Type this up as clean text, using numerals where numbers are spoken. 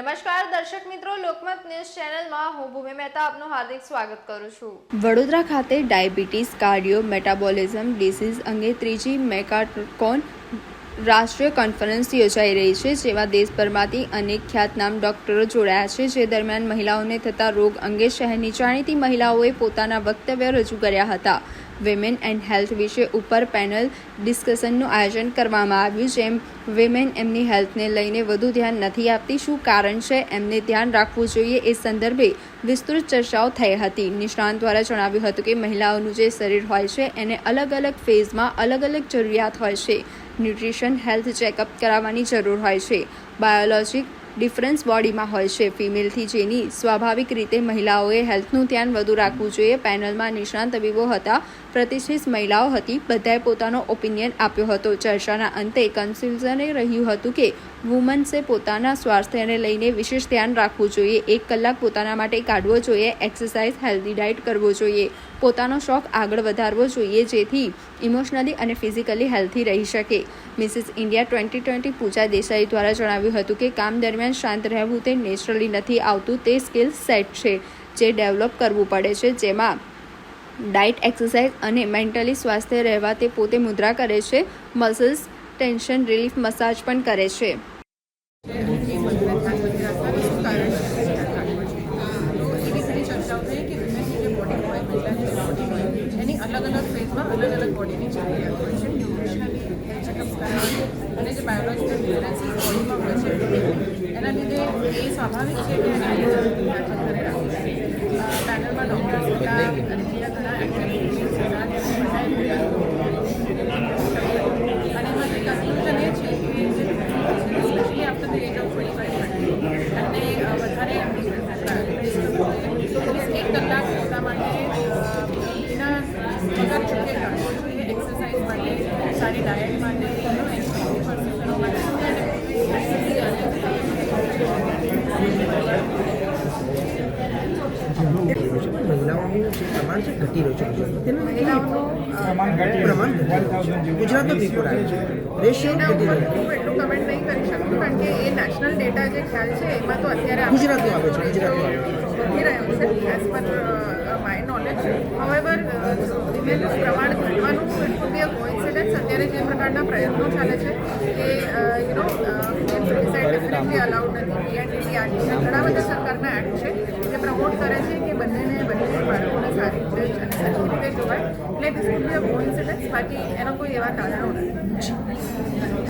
નમસ્કાર દર્શક મિત્રો, લોકમત ન્યૂઝ ચેનલમાં હું ભૂમિ મહેતા આપનું હાર્દિક સ્વાગત કરું છું। વડોદરા ખાતે ડાયાબિટીસ કાર્ડિયો મેટાબોલિઝમ ડિસીઝ અંગે ત્રીજી મેકાટોન રાષ્ટ્રીય કોન્ફરન્સ યોજાઈ રહી છે, જેમાં દેશભરમાંથી અનેક ખ્યાતનામ ડોક્ટરો જોડાયા છે। જે દરમિયાન મહિલાઓને થતા રોગ અંગે શહેરની જાણીતી મહિલાઓએ પોતાના વક્તવ્ય રજૂ કર્યા હતા। વિમેન એન્ડ હેલ્થ વિષય ઉપર પેનલ ડિસ્કશનનું આયોજન કરવામાં આવ્યું, જેમ વિમેન એમની હેલ્થને લઈને વધુ ધ્યાન નથી આપતી, શું કારણ છે, એમને ધ્યાન રાખવું જોઈએ, એ સંદર્ભે વિસ્તૃત ચર્ચાઓ થઈ હતી। નિષ્ણાંત દ્વારા જણાવ્યું હતું કે મહિલાઓનું જે શરીર હોય છે એને અલગ અલગ ફેઝમાં અલગ અલગ જરૂરિયાત હોય છે। ન્યુટ્રિશન હેલ્થ ચેકઅપ કરાવવાની જરૂર હોય છે। બાયોલોજિક ડિફરન્સ બોડીમાં હોય છે ફિમેલથી, જેની સ્વાભાવિક રીતે મહિલાઓએ હેલ્થનું ધ્યાન વધુ રાખવું જોઈએ। પેનલમાં નિષ્ણાંત તબીબો હતા, પ્રતિષ્ઠિત મહિલાઓ હતી, બધાએ પોતાનો ઓપિનિયન આપ્યો હતો। ચર્ચાના અંતે કન્ક્લુઝન રહ્યું હતું કે વુમન્સે પોતાના સ્વાસ્થ્યને લઈને વિશેષ ધ્યાન રાખવું જોઈએ, 1 કલાક પોતાના માટે કાઢવો જોઈએ, એક્સરસાઇઝ, હેલ્ધી ડાયટ કરવો જોઈએ, પોતાનો શોખ આગળ વધારવો જોઈએ, જેથી ઇમોશનલી અને ફિઝિકલી હેલ્ધી રહી શકે। મિસિસ ઇન્ડિયા 2020 પૂજા દેસાઈ દ્વારા જણાવ્યું હતું કે કામ દરમિયાન શાંત રહેવું તે નેચરલી નથી આવતું, તે સ્કિલ સેટ છે જે ડેવલપ કરવું પડે છે, જેમાં ડાયટ, એક્સરસાઇઝ અને મેન્ટલી સ્વાસ્થ્ય રહેવા તે પોતે મુદ્રા કરે છે, મસલ્સ ટેન્શન રિલીફ મસાજ પણ કરે છે। अलग अलग फेज में अलग अलग बॉडी की જરૂરિયાત હોય છે। ન્યુટ્રિશનલી હેલ્થ ચેકઅપ કરાવવાનું અને જે બાયોલોજિકલ ડિફરન્સીસ બોડીમાં હોય છે એના લીધે એ સ્વાભાવિક છે કે એના ધ્યાન વધારે રાખવું જોઈએ। પેનલમાં ડૉક્ટર્સ હતા અને બીજા ઘણા એક્ટિવિટીઝ હતા અને એમાંથી કન્ક્લુઝન એ છે કે જે specially after the age of 25 એમને વધારે એટલીસ્ટ 1 કલાક પોતા માટે મગર ચૂકે કરવો જોઈએ, એક્સરસાઇઝ માટે, સારી ડાયટ માટે, પરફેક્શનો માટે મહિલાઓનું જે પ્રમાણ છે ઘટી રહ્યું છે, મહિલાઓનું પ્રમાણ ગુજરાતનો પેપર આવ્યો છે, રેશિયો ઘટી રહ્યો છે। હું એટલું કમેન્ટ નહીં કરી શકું કારણ કે એ નેશનલ ડેટા જે ખ્યાલ છે એમાં તો અત્યારે ગુજરાતનો આવે છે, ગુજરાતનો આવે છે, વધી રહ્યો છે એઝ પર માય નોલેજ। હવેવર વિમેનનું પ્રમાણ ઘટવાનું it would be a coincidence. અત્યારે જે પ્રકારના પ્રયત્નો ચાલે છે કે ફિમેલ ડેફિનેટલી અલાઉડ નથી, પીએનડીટી એક્ટ, ઘણા બધા સરકારના એક્ટ છે જે પ્રમોટ કરે છે કે બંનેની બાળકોને સારી રીતે અને સરખી રીતે જોવાય, એટલે this would be a coincidence, બાકી એનો કોઈ એવા કારણો નથી।